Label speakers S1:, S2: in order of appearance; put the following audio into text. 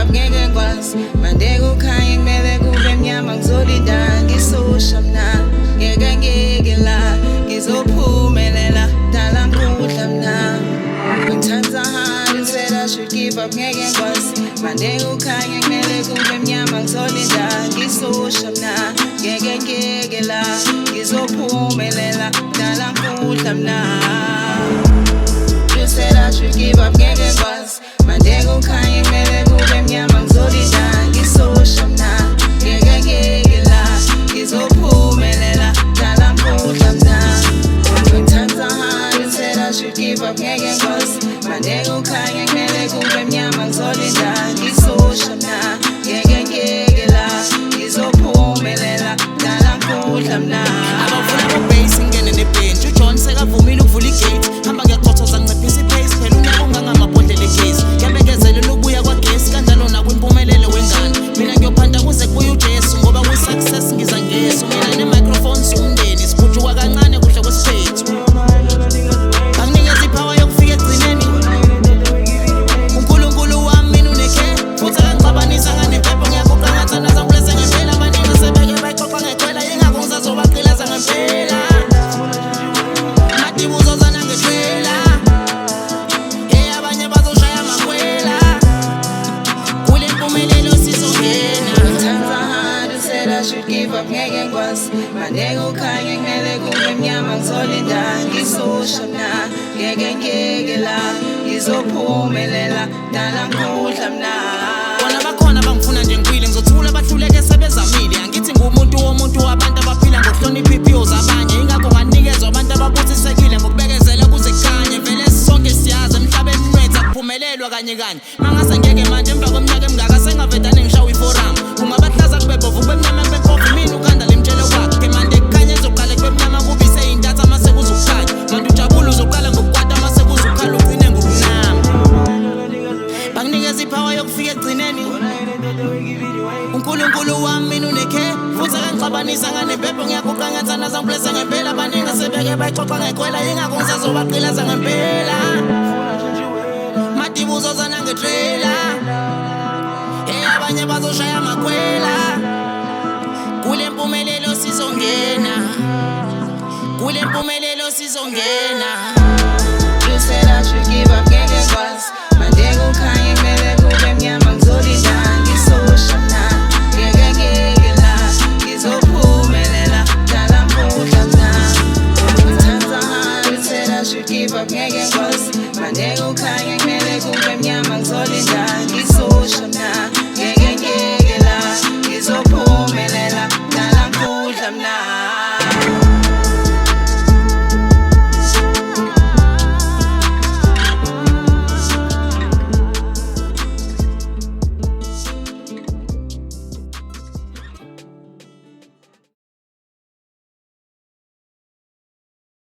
S1: up ngeke ngikwazi mande kukhanya kumele kube mnyama ngizolinda ngisusha mina ngeke la ngizophumelela dala ngikudla mina when times are hard and said I should give up ngeke ngikwazi mande kukhanya kumele kube mnyama ngizolinda ngisusha mina ngeke la ngizophumelela dala ngikudla mina. You said I should give up ngeke ngikwazi mande kukhanya kumele kube mnyama ngizolinda ngisusha mina ngeke la ngizophumelela dala ngikudla mina. When times are hard and said I should give up ngeke ngikwazi mande kukhanya kumele kube mnyama ngizolinda ngisusha mina ngeke la ngizophumelela dala ngikudla mina.
S2: Abafuna ku-base ngene nebhenji uJohn sekavumile ukuvula igate hamba ngiyaqothoza nginciphisa ipace phela unyaka ungangamabhodlela egesi ngiyabekezelela ukubuya kwagesi kanjalo nakwimpumelelo wengane mina ngiyophanda kuze kubuye uJesu ngoba kwi-success ngiza ngeso mina ne-microphone siwumndeni sibhujuka kancane kuhle kwesiphethu banginikeza ipower yokufika egcineni uNkulunkulu wami mina unekhe futhi akangixabanisa nganempepho ngiyakuqangatha nazangiblese ngempela abaningi sebeke bayixoxa ngekhwela yingakho ngisazobagqilaza ngempela madibuzo zanangehlwela abanye bazoshaya amakhwela kule mpumelelo sizongena.
S1: Times are hard and said I should give up ngeke ngikwazi mande kukhanya kumele kube mnyama ngizolinda ngisusha mina ngeke la ngizophumelela dala ngikudla mina.
S2: Bona bakhona bangifuna nje ngiphile ngizothula bahluleke sebezamile angithi ngumuntu womuntu wabantu abaphila ngokuhlonipha impilo zabanye ingakho nganikezwa abantu ababusisekile ngokubekezela kuze kukhanye vele sonke siyazi emhlabeni wethu akuphumelelwa kanye mangase ngeke manje emva kweminyaka emingaka sengavedane ngishawa iforum kungabahlaza kube bovu bemnyama kube kofi mina ukhanda limtshele kwakhe mande kukhanye ezoqala kube mnyama kube iseyintatha mase kuzokukhanya manje ujabule uzoqala ngokukwata mase kuzokhala ugcine ngokunama banginikeza ipower yokufika egcineni uNkulunkulu wami mina unekhe futhi akangixabanisa nganempepho ngiyakuqangatha nazangiblese ngempela abaningi sebeke bayixoxa ngekhwela yingakho ngisazobagqilaza ngempela madibuzo zanangetrela abanye bazoshaya amakhwela kule mpumelelo sizongena kule mpumelelo sizongena.
S1: You said I should give up ngeke ngikwazi mande kukhanya kumele kube mnyama ngizolinda ngisusha mina ngeke la ngizophumelela dala ngikudla mina. When times are hard and said I should give up ngeke ngikwazi mande kukhanya